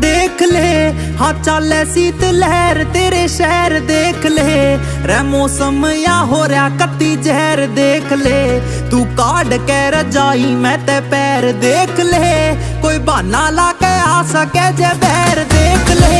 देख ले हाँ चल शीत लहर तेरे शहर देख ले रे मौसम या हो रहा कत्ती जहर देख ले तू काट के रजाई मैं ते पैर देख ले कोई बहाना ला के आ सके जे बैर देख ले।